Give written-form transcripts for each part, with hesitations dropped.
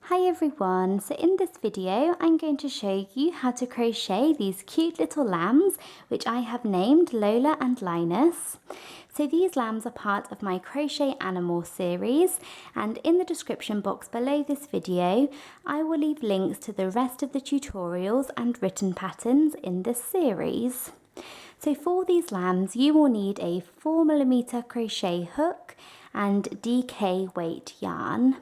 Hi everyone, so in this video I'm going to show you how to crochet these cute little lambs which I have named Lola and Linus. So these lambs are part of my Crochet Animals series, and in the description box below this video I will leave links to the rest of the tutorials and written patterns in this series. So for these lambs you will need a 4mm crochet hook and DK weight yarn.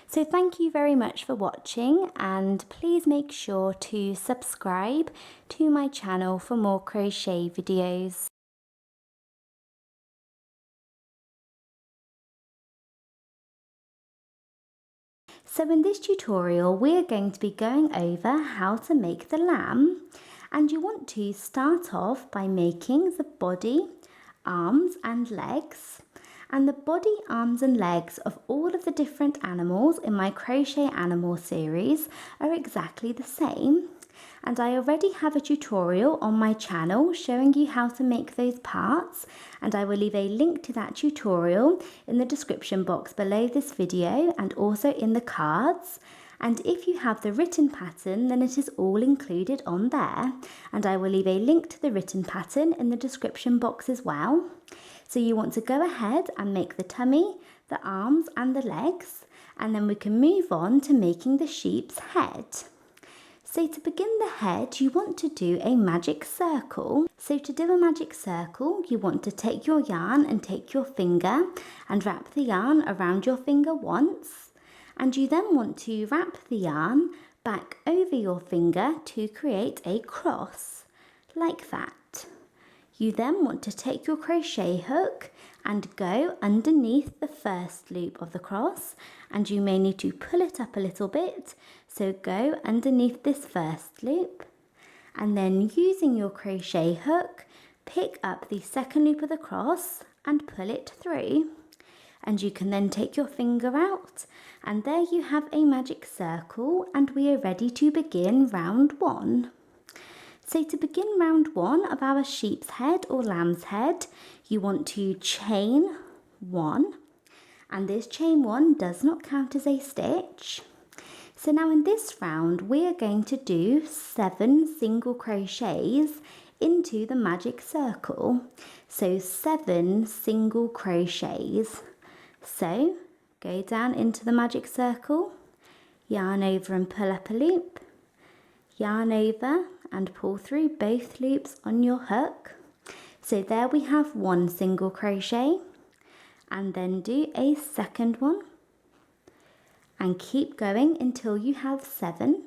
So thank you very much for watching, and please make sure to subscribe to my channel for more crochet videos. So in this tutorial we're going to be going over how to make the lamb, and you want to start off by making the body, arms and legs. And the body, arms and legs of all of the different animals in my Crochet Animal series are exactly the same. And I already have a tutorial on my channel showing you how to make those parts, and I will leave a link to that tutorial in the description box below this video and also in the cards. And if you have the written pattern, then it is all included on there, and I will leave a link to the written pattern in the description box as well. So you want to go ahead and make the tummy, the arms and the legs, and then we can move on to making the sheep's head. So to begin the head, you want to do a magic circle. So to do a magic circle, you want to take your yarn and take your finger and wrap the yarn around your finger once. And you then want to wrap the yarn back over your finger to create a cross, like that. You then want to take your crochet hook and go underneath the first loop of the cross, and you may need to pull it up a little bit, so go underneath this first loop, and then using your crochet hook pick up the second loop of the cross and pull it through, and you can then take your finger out, and there you have a magic circle, and we are ready to begin round one. So to begin round one of our sheep's head or lamb's head, you want to chain one, and this chain one does not count as a stitch. So now in this round we are going to do 7 single crochets into the magic circle. So 7 single crochets. So go down into the magic circle, yarn over and pull up a loop, yarn over and pull through both loops on your hook. So there we have 1 single crochet, and then do a second one and keep going until you have 7.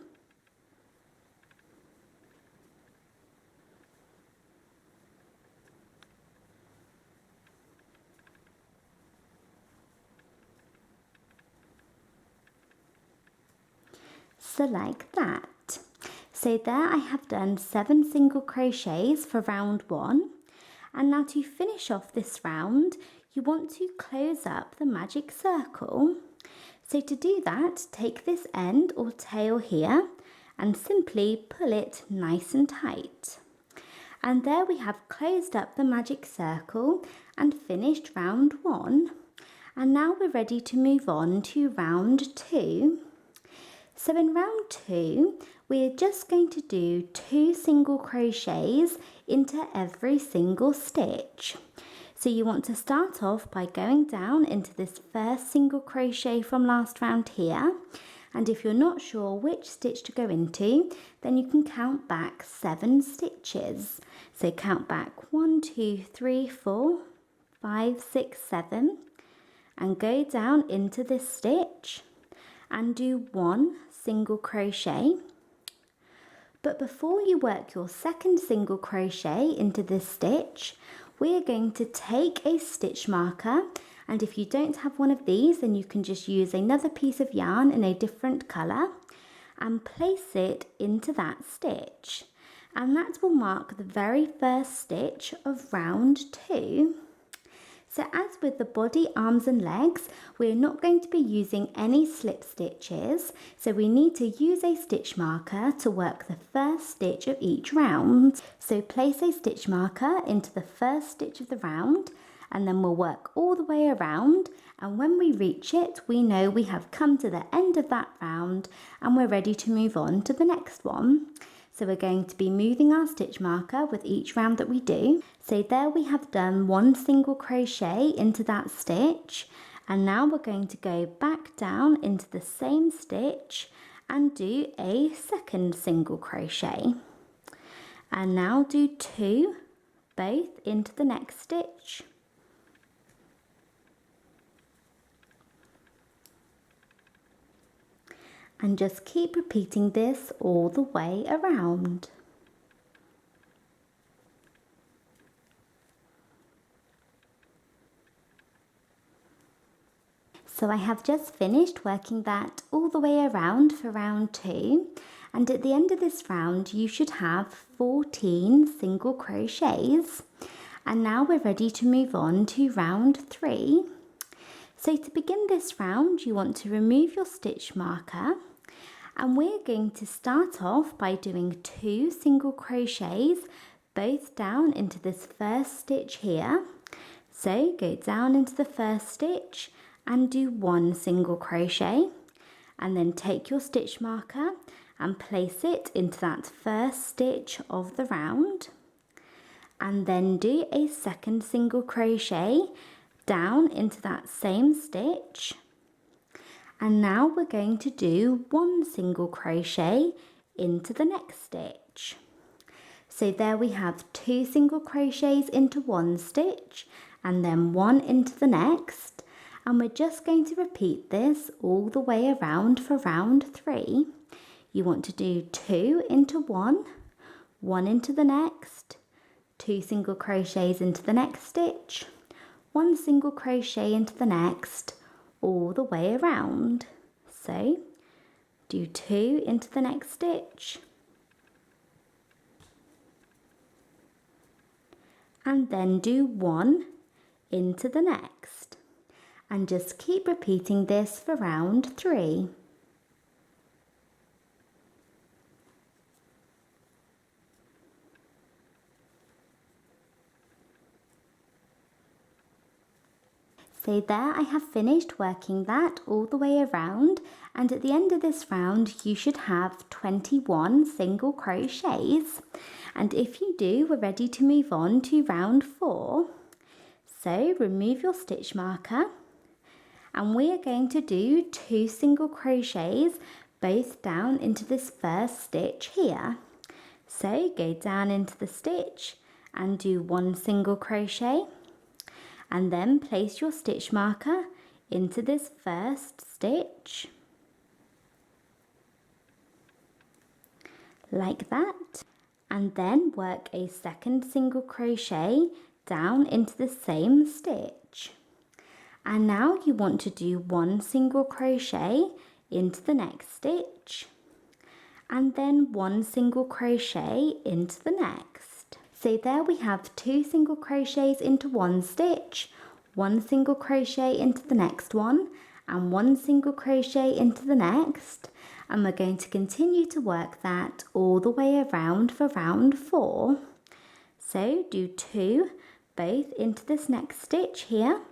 So like that. So there I have done 7 single crochets for round 1, and now to finish off this round you want to close up the magic circle. So to do that, take this end or tail here and simply pull it nice and tight. And there we have closed up the magic circle and finished round 1. And now we're ready to move on to round 2. So in round 2, we're just going to do 2 single crochets into every single stitch. So you want to start off by going down into this first single crochet from last round here. And if you're not sure which stitch to go into, then you can count back 7 stitches. So count back 1, 2, 3, 4, 5, 6, 7, and go down into this stitch and do 1 single crochet. But before you work your second single crochet into this stitch, we are going to take a stitch marker, and if you don't have one of these then you can just use another piece of yarn in a different colour and place it into that stitch, and that will mark the very first stitch of round 2. So as with the body, arms and legs, we're not going to be using any slip stitches, so we need to use a stitch marker to work the first stitch of each round. So place a stitch marker into the first stitch of the round and then we'll work all the way around, and when we reach it we know we have come to the end of that round and we're ready to move on to the next one. So we're going to be moving our stitch marker with each round that we do. So there we have done one single crochet into that stitch, and now we're going to go back down into the same stitch and do a second single crochet, and now do 2 both into the next stitch. And just keep repeating this all the way around. So I have just finished working that all the way around for round 2, and at the end of this round you should have 14 single crochets, and now we're ready to move on to round 3. So to begin this round you want to remove your stitch marker, and we're going to start off by doing 2 single crochets both down into this first stitch here. So go down into the first stitch and do 1 single crochet, and then take your stitch marker and place it into that first stitch of the round, and then do a second single crochet down into that same stitch. And now we're going to do 1 single crochet into the next stitch. So there we have 2 single crochets into one stitch and then 1 into the next, and we're just going to repeat this all the way around for round 3. You want to do 2 into 1, 1 into the next, 2 single crochets into the next stitch, 1 single crochet into the next, all the way around. So do 2 into the next stitch, and then do 1 into the next, and just keep repeating this for round 3. So there I have finished working that all the way around, and at the end of this round you should have 21 single crochets, and if you do we're ready to move on to round 4. So remove your stitch marker, and we are going to do 2 single crochets both down into this first stitch here. So go down into the stitch and do 1 single crochet, and then place your stitch marker into this first stitch, like that, and then work a second single crochet down into the same stitch. And now you want to do 1 single crochet into the next stitch, and then 1 single crochet into the next. So there we have 2 single crochets into one stitch, 1 single crochet into the next one, and 1 single crochet into the next, and we're going to continue to work that all the way around for round 4. So do 2 both into this next stitch here,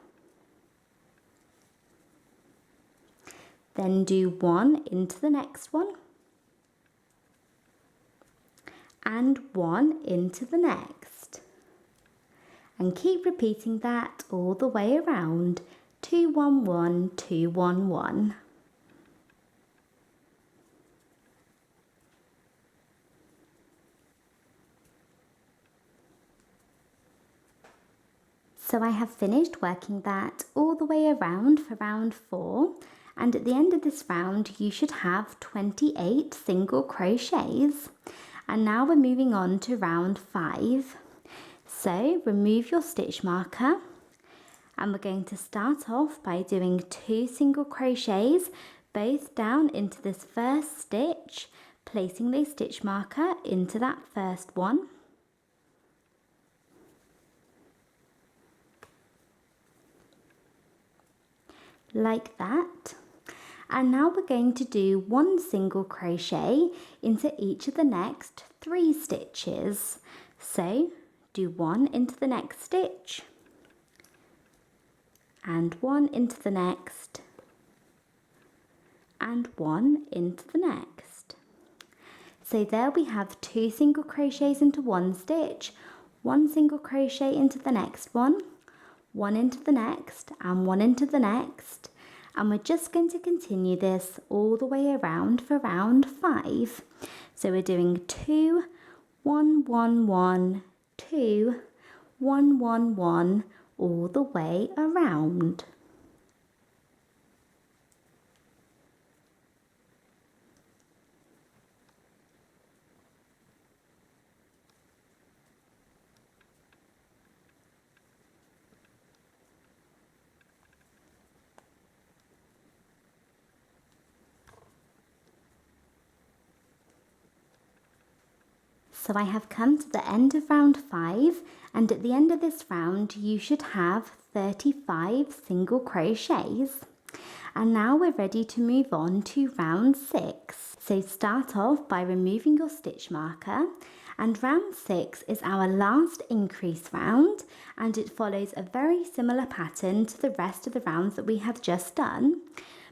then do 1 into the next one, and 1 into the next, and keep repeating that all the way around. 2 1 1 2 1 1. So I have finished working that all the way around for round 4, and at the end of this round you should have 28 single crochets. And now we're moving on to round 5. So remove your stitch marker, and we're going to start off by doing 2 single crochets both down into this first stitch, placing the stitch marker into that first one, like that. And now we're going to do 1 single crochet into each of the next 3 stitches. So do 1 into the next stitch, and one into the next, and one into the next. So there we have 2 single crochets into one stitch, 1 single crochet into the next one into the next, and one into the next. And we're just going to continue this all the way around for round 5. So we're doing 2, 1, 1, 1, 2, 1, 1, 1 all the way around. So I have come to the end of round 5, and at the end of this round you should have 35 single crochets. And now we're ready to move on to round 6. So start off by removing your stitch marker, and round 6 is our last increase round, and it follows a very similar pattern to the rest of the rounds that we have just done.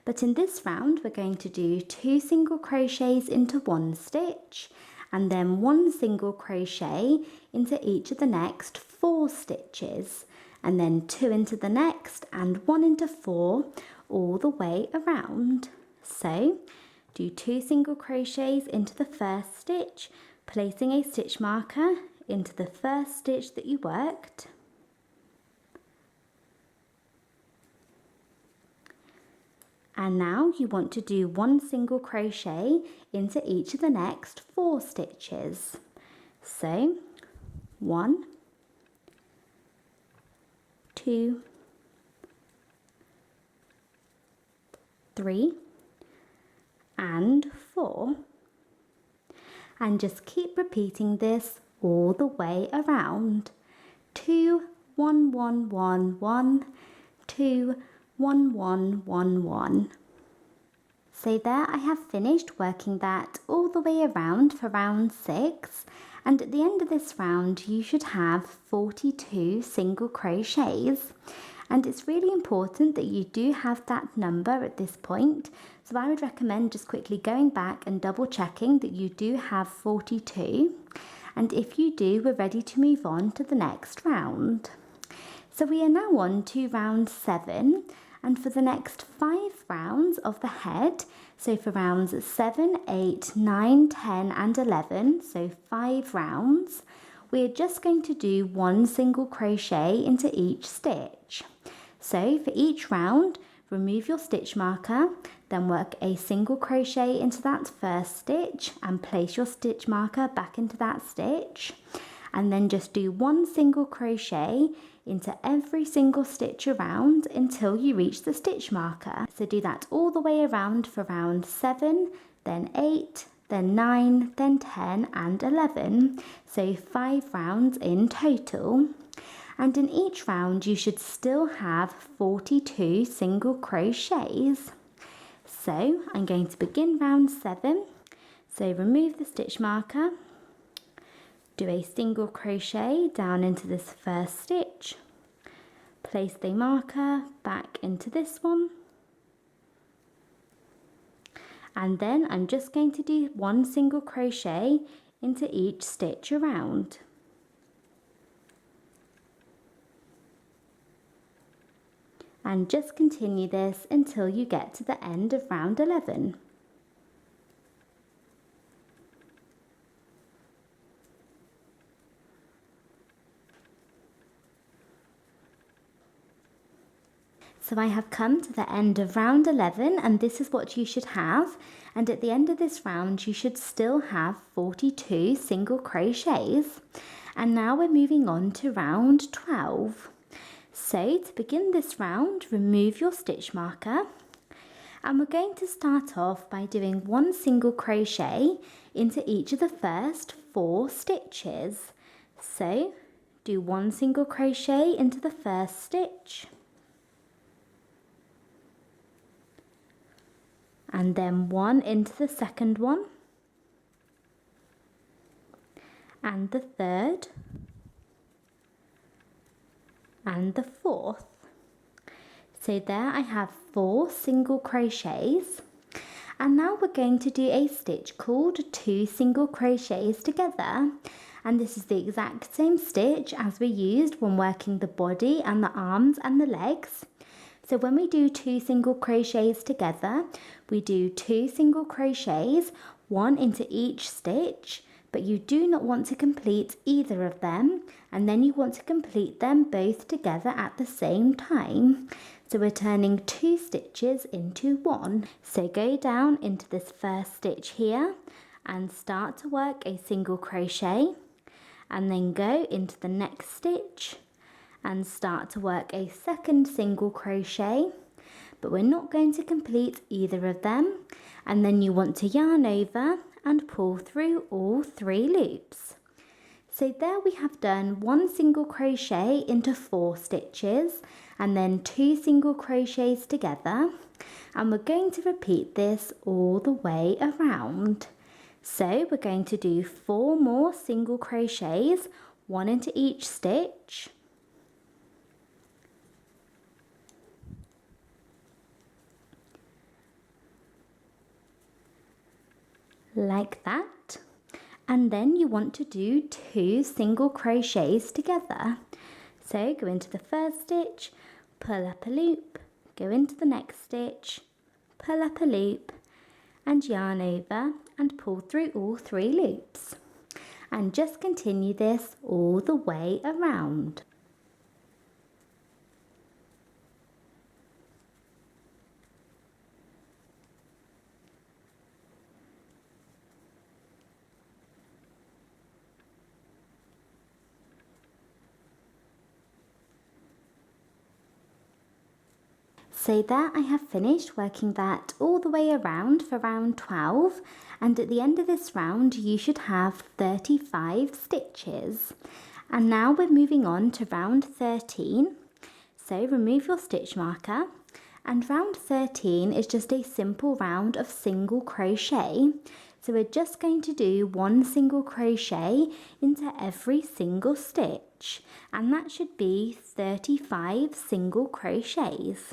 But in this round we're going to do 2 single crochets into one stitch, and then 1 single crochet into each of the next 4 stitches, and then 2 into the next and 1 into 4 all the way around. So do 2 single crochets into the first stitch, placing a stitch marker into the first stitch that you worked, and now you want to do 1 single crochet into each of the next 4 stitches. So 1, 2, 3, and 4. And just keep repeating this all the way around. 2, 1, 1, 1, 1, 2, 1, 1, 1, 1. So there I have finished working that all the way around for round 6, and at the end of this round you should have 42 single crochets, and it's really important that you do have that number at this point. So I would recommend just quickly going back and double checking that you do have 42, and if you do, we're ready to move on to the next round. So we are now on to round 7, and for the next 5 rounds of the head, so for rounds 7, 8, 9, 10 and 11, so 5 rounds, we are just going to do 1 single crochet into each stitch. So for each round, remove your stitch marker, then work a single crochet into that first stitch and place your stitch marker back into that stitch, and then just do 1 single crochet into every single stitch around until you reach the stitch marker. So do that all the way around for round 7, then 8, then 9, then 10 and 11. So 5 rounds in total. And in each round you should still have 42 single crochets. So I'm going to begin round 7. So remove the stitch marker, do a single crochet down into this first stitch, place the marker back into this one, and then I'm just going to do 1 single crochet into each stitch around. And just continue this until you get to the end of round 11. So I have come to the end of round 11, and this is what you should have. And at the end of this round you should still have 42 single crochets. And now we're moving on to round 12. So to begin this round, remove your stitch marker, and we're going to start off by doing 1 single crochet into each of the first 4 stitches. So do 1 single crochet into the first stitch, and then 1 into the second one, and the third, and the fourth. So there I have 4 single crochets, and now we're going to do a stitch called 2 single crochets together, and this is the exact same stitch as we used when working the body and the arms and the legs. So when we do 2 single crochets together, we do 2 single crochets, 1 into each stitch, but you do not want to complete either of them, and then you want to complete them both together at the same time. So we're turning 2 stitches into 1. So go down into this first stitch here and start to work a single crochet, and then go into the next stitch and start to work a second single crochet, but we're not going to complete either of them, and then you want to yarn over and pull through all 3 loops. So there we have done 1 single crochet into 4 stitches, and then 2 single crochets together, and we're going to repeat this all the way around. So we're going to do 4 more single crochets, 1 into each stitch, like that, and then you want to do 2 single crochets together. So go into the first stitch, pull up a loop, go into the next stitch, pull up a loop, and yarn over and pull through all 3 loops, and just continue this all the way around. So there I have finished working that all the way around for round 12, and at the end of this round you should have 35 stitches. And now we're moving on to round 13. So remove your stitch marker, and round 13 is just a simple round of single crochet. So we're just going to do 1 single crochet into every single stitch, and that should be 35 single crochets.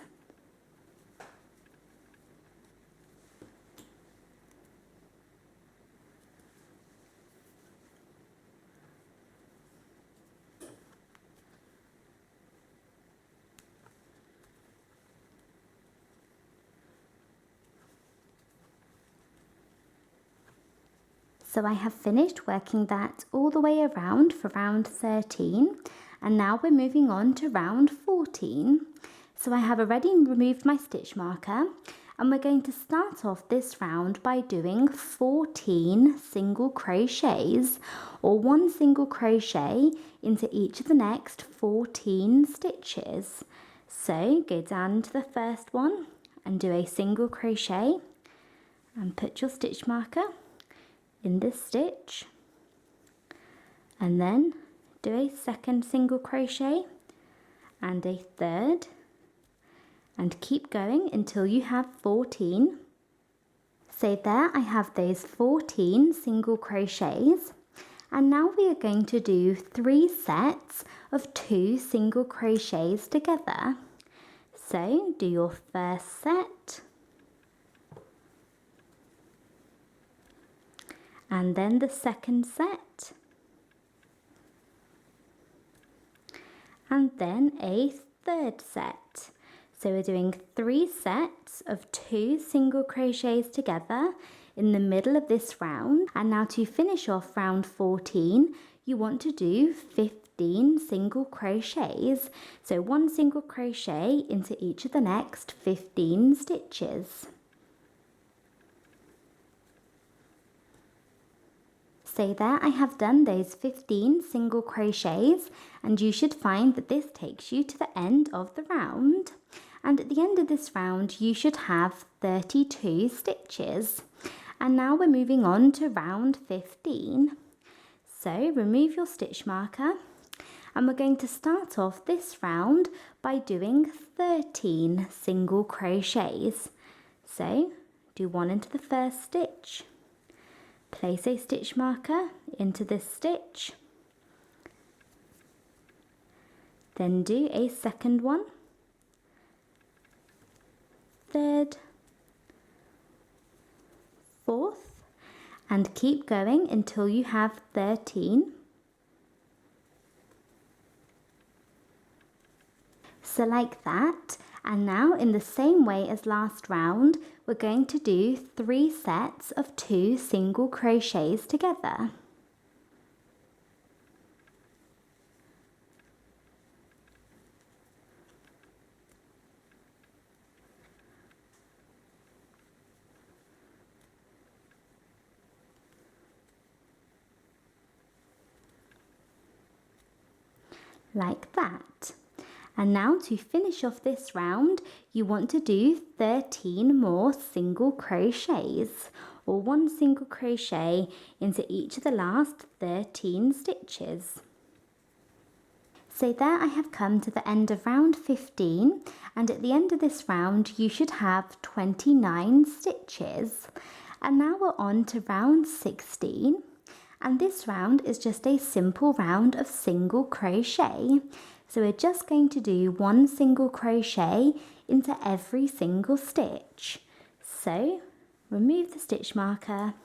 So I have finished working that all the way around for round 13, and now we're moving on to round 14. So I have already removed my stitch marker, and we're going to start off this round by doing 14 single crochets, or 1 single crochet into each of the next 14 stitches. So go down to the first one and do a single crochet, and put your stitch marker in this stitch, and then do a second single crochet and a third, and keep going until you have 14. So there I have those 14 single crochets, and now we are going to do 3 sets of 2 single crochets together. So do your first set, and then the second set, and then a third set. So we're doing 3 sets of 2 single crochets together in the middle of this round. And now to finish off round 14, you want to do 15 single crochets. So 1 single crochet into each of the next 15 stitches. So there I have done those 15 single crochets, and you should find that this takes you to the end of the round. And at the end of this round you should have 32 stitches. And now we're moving on to round 15. So remove your stitch marker, and we're going to start off this round by doing 13 single crochets. So do 1 into the first stitch, place a stitch marker into this stitch, then do a second one, third, fourth, and keep going until you have 13. So like that, and now in the same way as last round, we're going to do 3 sets of 2 single crochets together. Like that. And now to finish off this round, you want to do 13 more single crochets, or 1 single crochet into each of the last 13 stitches. So there I have come to the end of round 15, and at the end of this round you should have 29 stitches. And now we're on to round 16, and this round is just a simple round of single crochet. So we're just going to do 1 single crochet into every single stitch. So remove the stitch marker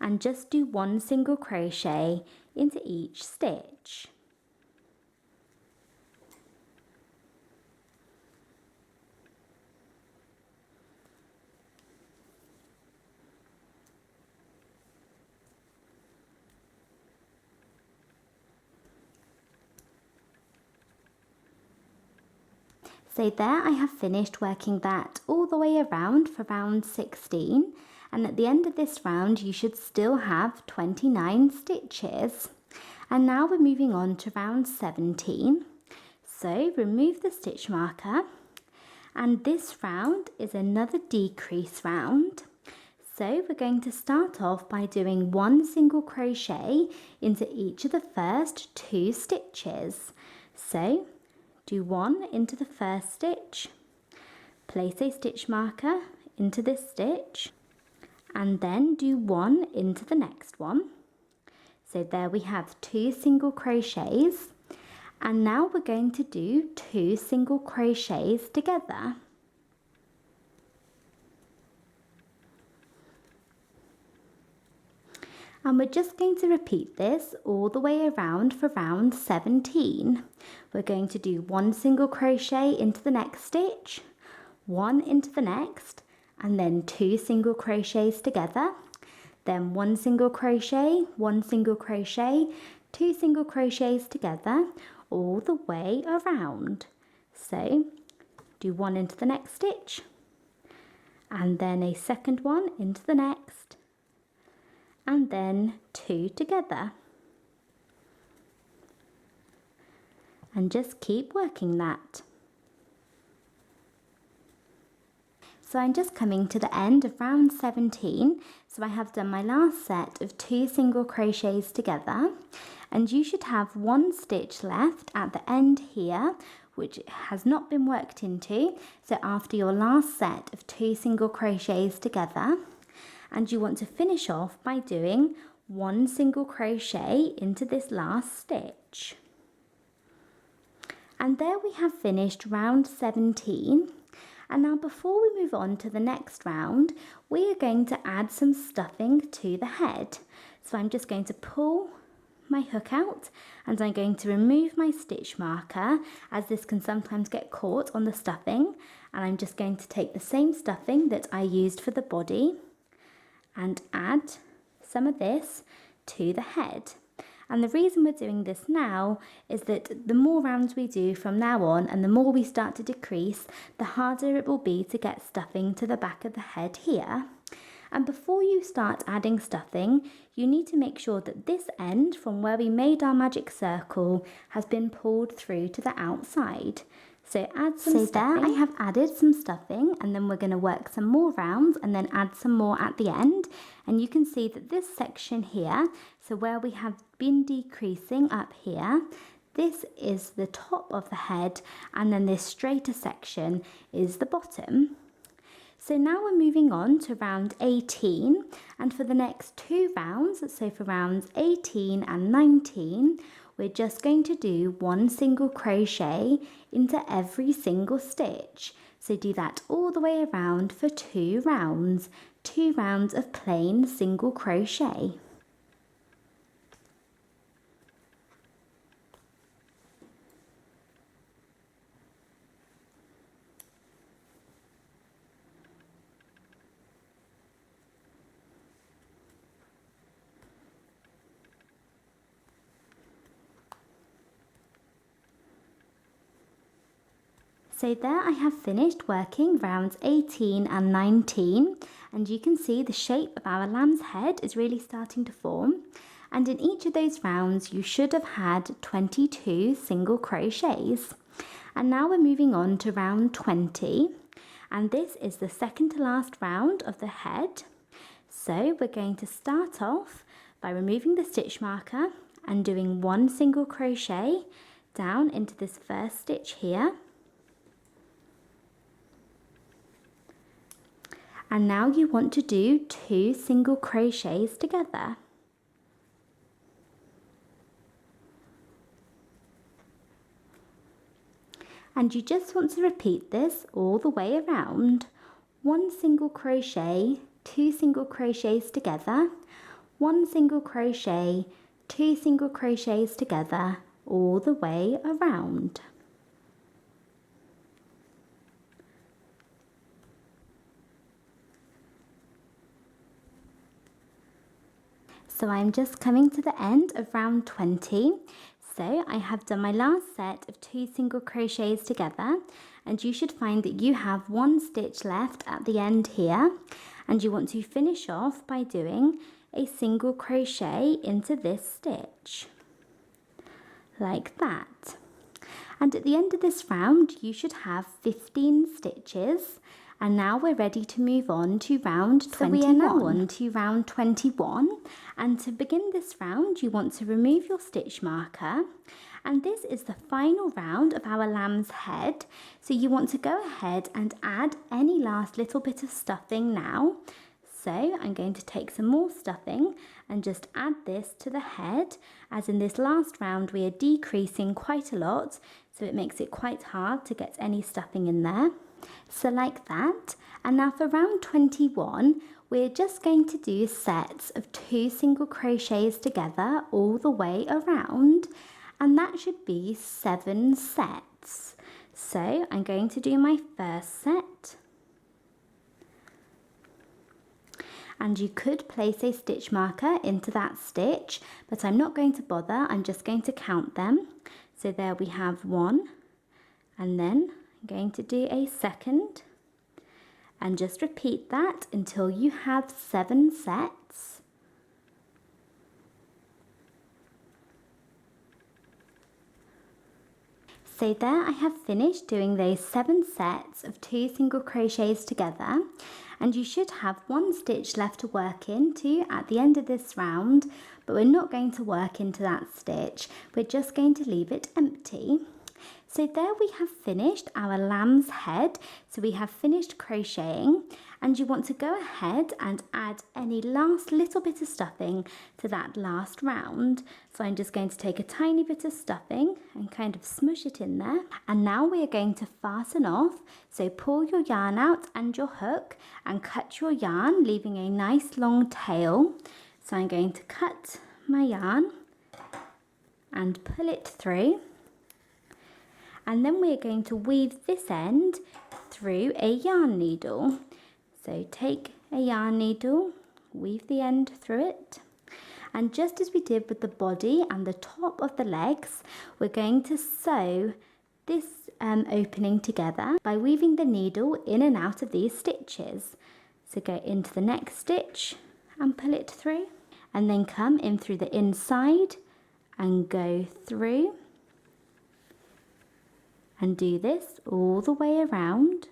and just do 1 single crochet into each stitch. So there I have finished working that all the way around for round 16, and at the end of this round you should still have 29 stitches. And now we're moving on to round 17. So remove the stitch marker, and this round is another decrease round. So we're going to start off by doing 1 single crochet into each of the first 2 stitches. So do 1 into the first stitch, place a stitch marker into this stitch, and then do 1 into the next one. So there we have 2 single crochets, and now we're going to do 2 single crochets together. And we're just going to repeat this all the way around for round 17. We're going to do 1 single crochet into the next stitch, 1 into the next, and then 2 single crochets together, then 1 single crochet, 1 single crochet, 2 single crochets together, all the way around. So do 1 into the next stitch, and then a second one into the next, and then 2 together. And just keep working that. So I'm just coming to the end of round 17, so I have done my last set of 2 single crochets together, and you should have 1 stitch left at the end here which has not been worked into. So after your last set of 2 single crochets together, and you want to finish off by doing 1 single crochet into this last stitch. And there we have finished round 17. And now before we move on to the next round, we are going to add some stuffing to the head. So I'm just going to pull my hook out, and I'm going to remove my stitch marker, as this can sometimes get caught on the stuffing, and I'm just going to take the same stuffing that I used for the body and add some of this to the head. And the reason we're doing this now is that the more rounds we do from now on, and the more we start to decrease, the harder it will be to get stuffing to the back of the head here. And before you start adding stuffing, you need to make sure that this end from where we made our magic circle has been pulled through to the outside. So add some stuffing. There I have added some stuffing, and then we're going to work some more rounds and then add some more at the end. And you can see that this section here, so where we have been decreasing up here, this is the top of the head, and then this straighter section is the bottom. So now we're moving on to round 18, and for the next 2 rounds, so for rounds 18 and 19, we're just going to do one single crochet into every single stitch. So do that all the way around for 2 rounds of plain single crochet. So there I have finished working rounds 18 and 19, and you can see the shape of our lamb's head is really starting to form, and in each of those rounds you should have had 22 single crochets. And now we're moving on to round 20, and this is the second to last round of the head. So we're going to start off by removing the stitch marker and doing one single crochet down into this first stitch here. And now you want to do 2 single crochets together. And you just want to repeat this all the way around. 1 single crochet, 2 single crochets together, 1 single crochet, 2 single crochets together, all the way around. So I'm just coming to the end of round 20. So I have done my last set of 2 single crochets together, and you should find that you have 1 stitch left at the end here, and you want to finish off by doing a single crochet into this stitch, like that. And at the end of this round you should have 15 stitches. And now we're ready to move on to round 21. So we are now on to round 21, and to begin this round you want to remove your stitch marker, and this is the final round of our lamb's head. So you want to go ahead and add any last little bit of stuffing now. So I'm going to take some more stuffing and just add this to the head, as in this last round we are decreasing quite a lot, so it makes it quite hard to get any stuffing in there. So like that. And now for round 21 we're just going to do sets of 2 single crochets together all the way around, and that should be 7 sets. So I'm going to do my first set, and you could place a stitch marker into that stitch, but I'm not going to bother, I'm just going to count them. So there we have 1, and then I'm going to do a second, and just repeat that until you have 7 sets. So there I have finished doing those 7 sets of 2 single crochets together, and you should have 1 stitch left to work into at the end of this round, but we're not going to work into that stitch, we're just going to leave it empty. So there we have finished our lamb's head. So we have finished crocheting, and you want to go ahead and add any last little bit of stuffing to that last round. So I'm just going to take a tiny bit of stuffing and kind of smush it in there. And now we are going to fasten off. So pull your yarn out and your hook and cut your yarn, leaving a nice long tail. So I'm going to cut my yarn and pull it through. And then we're going to weave this end through a yarn needle. So take a yarn needle, weave the end through it, and just as we did with the body and the top of the legs, we're going to sew this opening together by weaving the needle in and out of these stitches. So go into the next stitch and pull it through, and then come in through the inside and go through. And do this all the way around.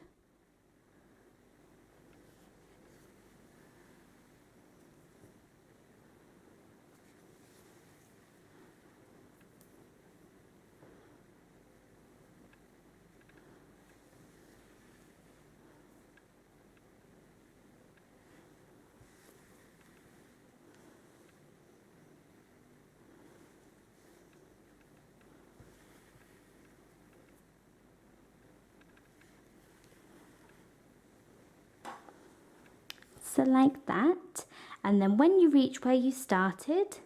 So like that, and then when you reach where you started,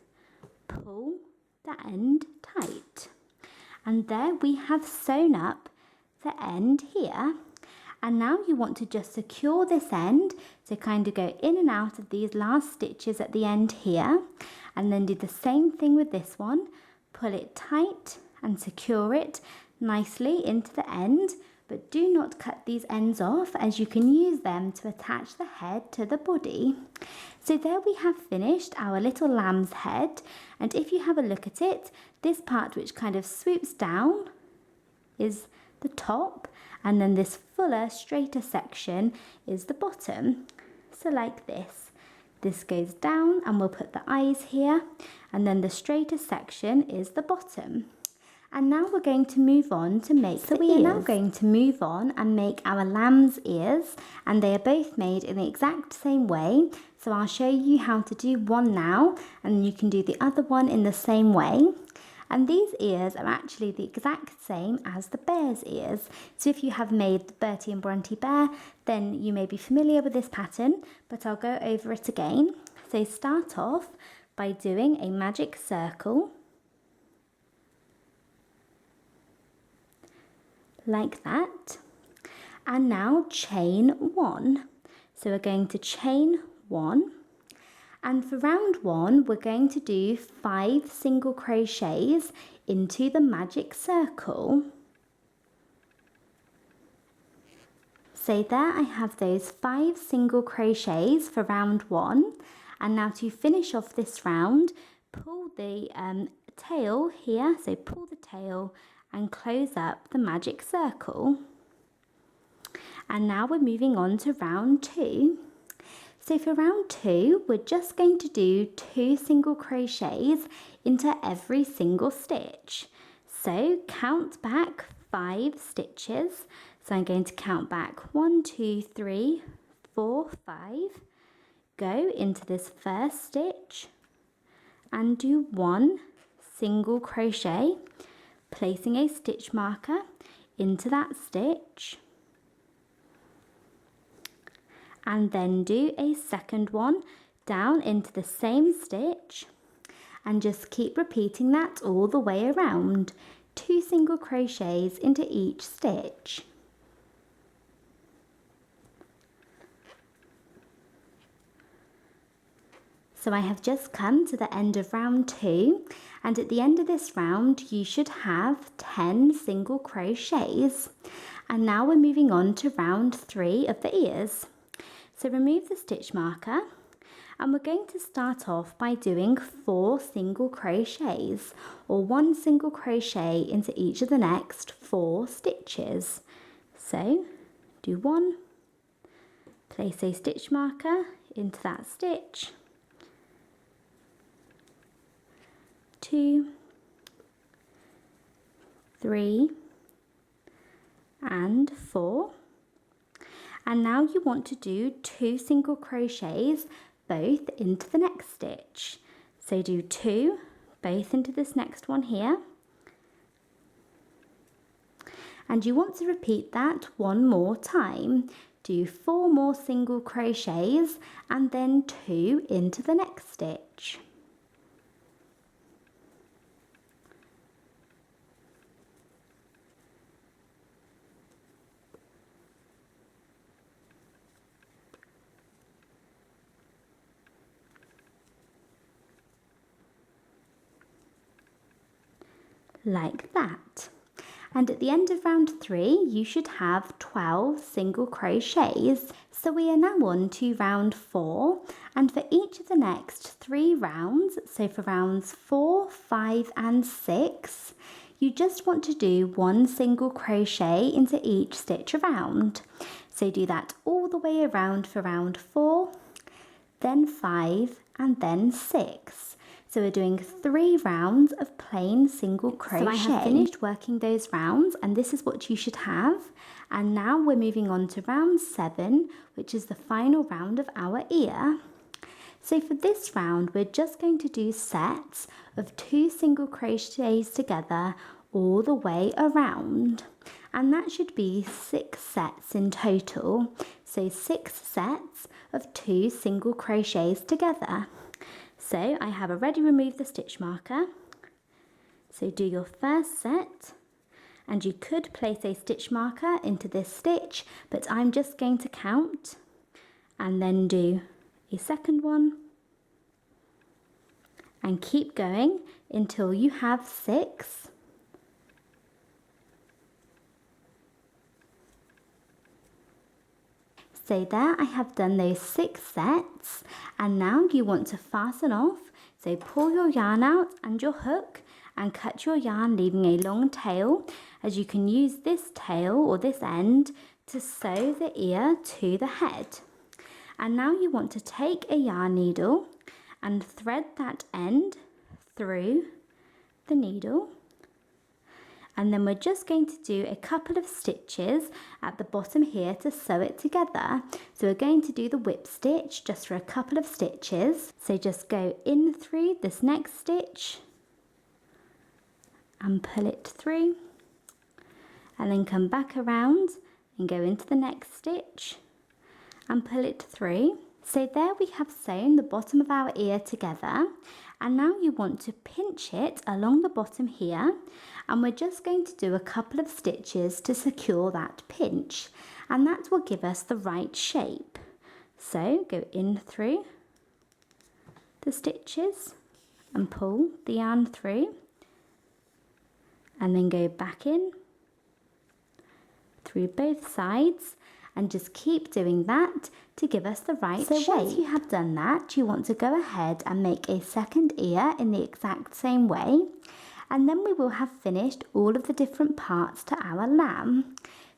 pull the end tight. And there we have sewn up the end here. And now you want to just secure this end to kind of go in and out of these last stitches at the end here, and then do the same thing with this one. Pull it tight and secure it nicely into the end, but do not cut these ends off, as you can use them to attach the head to the body. So there we have finished our little lamb's head, and if you have a look at it, this part which kind of swoops down is the top, and then this fuller, straighter section is the bottom. So like this. This goes down and we'll put the eyes here, and then the straighter section is the bottom. And now we're going to move on to make the ears. So we are now going to move on and make our lamb's ears, and they are both made in the exact same way. So I'll show you how to do one now, and you can do the other one in the same way. And these ears are actually the exact same as the bear's ears. So if you have made the Bertie and Bronte bear, then you may be familiar with this pattern, but I'll go over it again. So start off by doing a magic circle, like that. And now chain 1. So we're going to chain 1. And for round 1, we're going to do 5 single crochets into the magic circle. So there I have those 5 single crochets for round 1. And now to finish off this round, pull the tail here, so pull the tail and close up the magic circle. And now we're moving on to round 2. So for round 2, we're just going to do 2 single crochets into every single stitch. So count back 5 stitches. So I'm going to count back 1, 2, 3, 4, 5. Go into this first stitch and do 1 single crochet, placing a stitch marker into that stitch. And then do a second one down into the same stitch, and just keep repeating that all the way around. 2 single crochets into each stitch. So I have just come to the end of round 2, and at the end of this round you should have 10 single crochets. And now we're moving on to round 3 of the ears. So remove the stitch marker, and we're going to start off by doing 4 single crochets, or 1 single crochet into each of the next 4 stitches. So do 1, place a stitch marker into that stitch, 2, 3, and 4. And now you want to do 2 single crochets both into the next stitch. So do 2 both into this next one here. And you want to repeat that 1 more time. Do 4 more single crochets and then 2 into the next stitch. Like that. And at the end of round 3 you should have 12 single crochets. So we are now on to round 4, and for each of the next 3 rounds, so for rounds 4, 5 and 6, you just want to do 1 single crochet into each stitch around. So do that all the way around for round 4, then 5 and then 6. So we're doing 3 rounds of plain single crochet. So I have finished working those rounds, and this is what you should have. And now we're moving on to round 7, which is the final round of our ear. So for this round, we're just going to do sets of 2 single crochets together all the way around. And that should be 6 sets in total. so 6 sets of 2 single crochets together. So I have already removed the stitch marker. So do your first set, and you could place a stitch marker into this stitch, but I'm just going to count and then do a second one and keep going until you have 6. So there I have done those 6 sets, and now you want to fasten off. So pull your yarn out and your hook and cut your yarn, leaving a long tail, as you can use this tail or this end to sew the ear to the head. And now you want to take a yarn needle and thread that end through the needle. And then we're just going to do a couple of stitches at the bottom here to sew it together. So we're going to do the whip stitch just for a couple of stitches. So just go in through this next stitch and pull it through, and then come back around and go into the next stitch and pull it through. So there we have sewn the bottom of our ear together, and now you want to pinch it along the bottom here, and we're just going to do a couple of stitches to secure that pinch, and that will give us the right shape. So go in through the stitches and pull the yarn through, and then go back in through both sides, and just keep doing that to give us the right shape. So once you have done that, you want to go ahead and make a second ear in the exact same way, and then we will have finished all of the different parts to our lamb.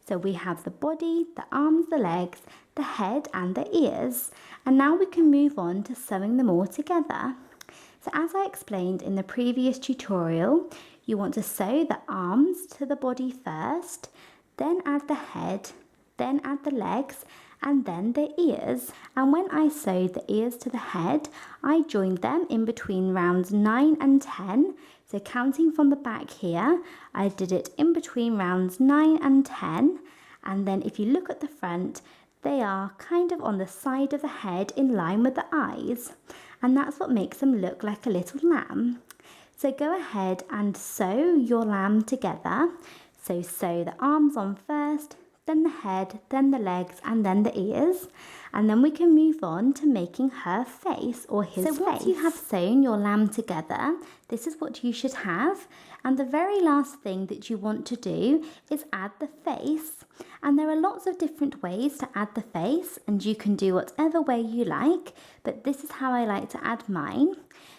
So we have the body, the arms, the legs, the head and the ears, and now we can move on to sewing them all together. So as I explained in the previous tutorial, you want to sew the arms to the body first, then add the head, then add the legs, and then the ears. And when I sewed the ears to the head, I joined them in between rounds 9 and 10. So counting from the back here, I did it in between rounds 9 and 10. And then if you look at the front, they are kind of on the side of the head in line with the eyes. And that's what makes them look like a little lamb. So go ahead and sew your lamb together. So sew the arms on first, then the head, then the legs, and then the ears. And then we can move on to making her face or his face. So once you have sewn your lamb together, this is what you should have. And the very last thing that you want to do is add the face. And there are lots of different ways to add the face, and you can do whatever way you like, but this is how I like to add mine.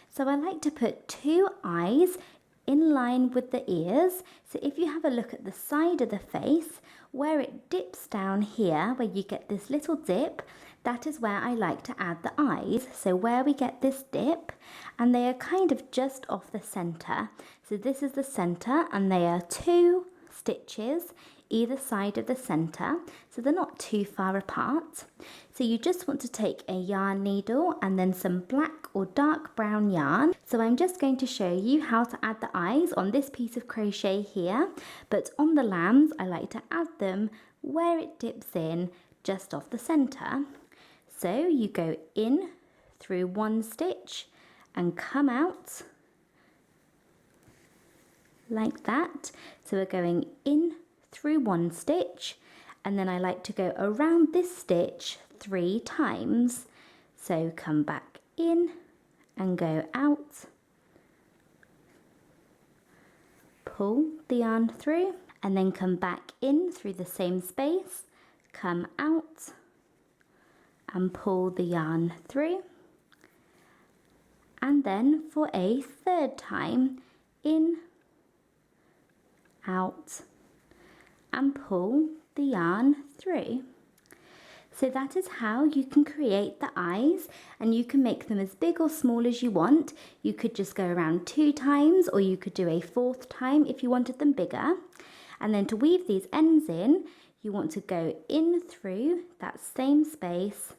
So I like to put 2 eyes in line with the ears. So if you have a look at the side of the face, where it dips down here, where you get this little dip, that is where I like to add the eyes. So where we get this dip, and they are kind of just off the center. So this is the center, and they are 2 stitches either side of the center, so they're not too far apart. So you just want to take a yarn needle and then some black or dark brown yarn. So I'm just going to show you how to add the eyes on this piece of crochet here, but on the lambs I like to add them where it dips in just off the center. So you go in through 1 stitch and come out like that. So we're going in through 1 stitch, and then I like to go around this stitch 3 times. So come back in and go out, pull the yarn through, and then come back in through the same space, come out and pull the yarn through, and then for a 3rd time, in, out and pull the yarn through. So that is how you can create the eyes, and you can make them as big or small as you want. You could just go around 2 times, or you could do a 4th time if you wanted them bigger. And then to weave these ends in, you want to go in through that same space,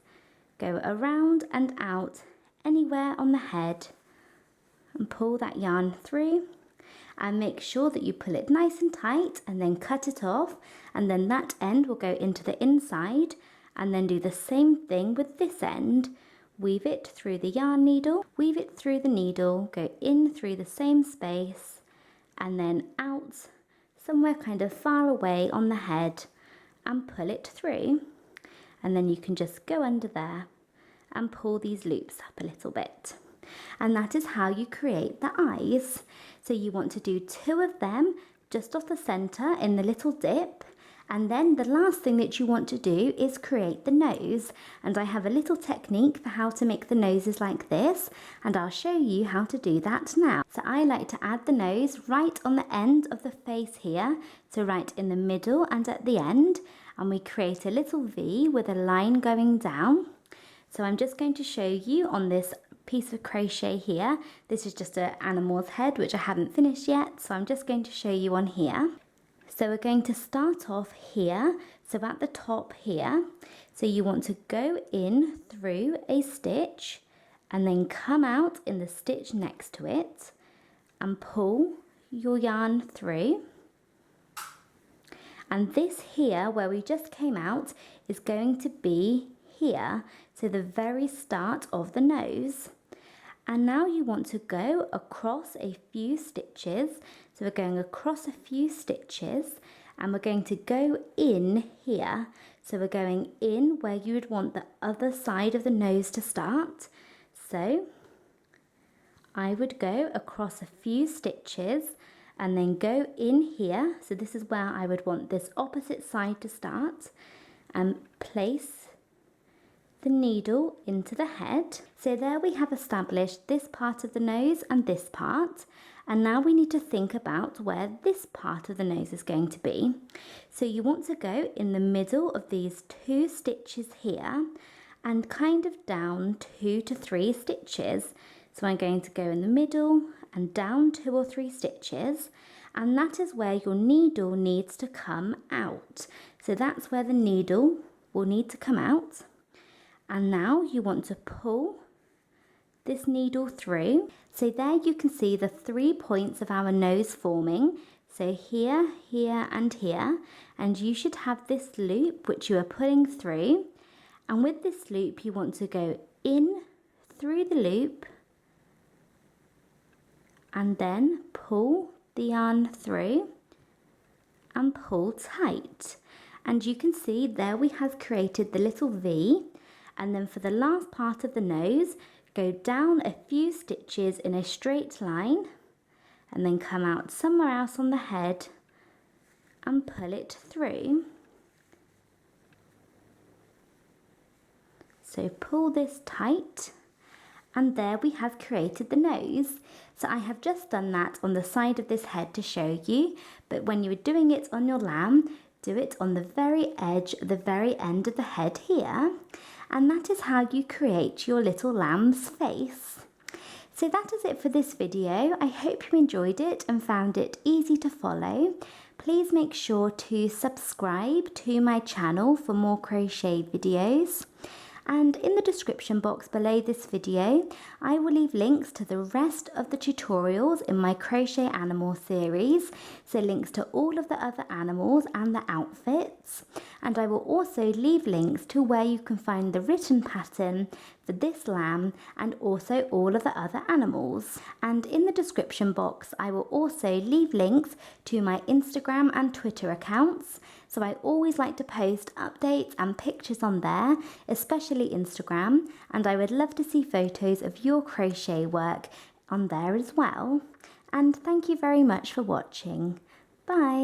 go around and out anywhere on the head, and pull that yarn through. And make sure that you pull it nice and tight, and then cut it off, and then that end will go into the inside, and then do the same thing with this end. Weave it through the yarn needle, weave it through the needle, go in through the same space, and then out somewhere kind of far away on the head and pull it through. And then you can just go under there and pull these loops up a little bit. And that is how you create the eyes. So you want to do 2 of them just off the center in the little dip. And then the last thing that you want to do is create the nose. And I have a little technique for how to make the noses like this, and I'll show you how to do that now. So I like to add the nose right on the end of the face here, so right in the middle and at the end, and we create a little V with a line going down. So I'm just going to show you on this piece of crochet here. This is just an animal's head which I haven't finished yet, so I'm just going to show you on here. So we're going to start off here, so at the top here. So you want to go in through a stitch and then come out in the stitch next to it and pull your yarn through. And this here where we just came out is going to be here, so the very start of the nose. And now you want to go across a few stitches. So we're going across a few stitches and we're going to go in here. So we're going in where you would want the other side of the nose to start. So I would go across a few stitches and then go in here. So this is where I would want this opposite side to start, and place the needle into the head. So there we have established this part of the nose and this part, and now we need to think about where this part of the nose is going to be. So you want to go in the middle of these 2 stitches here and kind of down 2 to 3 stitches. So I'm going to go in the middle and down 2 or 3 stitches, and that is where your needle needs to come out. So that's where the needle will need to come out. And now you want to pull this needle through. So there you can see the 3 points of our nose forming. So here, here and here. And you should have this loop which you are pulling through. And with this loop you want to go in through the loop and then pull the yarn through and pull tight. And you can see there we have created the little V. And then for the last part of the nose, go down a few stitches in a straight line and then come out somewhere else on the head and pull it through. So pull this tight, and there we have created the nose. So I have just done that on the side of this head to show you, but when you are doing it on your lamb, do it on the very edge, the very end of the head here. And that is how you create your little lamb's face. So that is it for this video. I hope you enjoyed it and found it easy to follow. Please make sure to subscribe to my channel for more crochet videos. And in the description box below this video, I will leave links to the rest of the tutorials in my Crochet Animal series, so links to all of the other animals and the outfits. And I will also leave links to where you can find the written pattern for this lamb and also all of the other animals. And in the description box, I will also leave links to my Instagram and Twitter accounts. So I always like to post updates and pictures on there, especially Instagram, and I would love to see photos of your crochet work on there as well. And thank you very much for watching. Bye!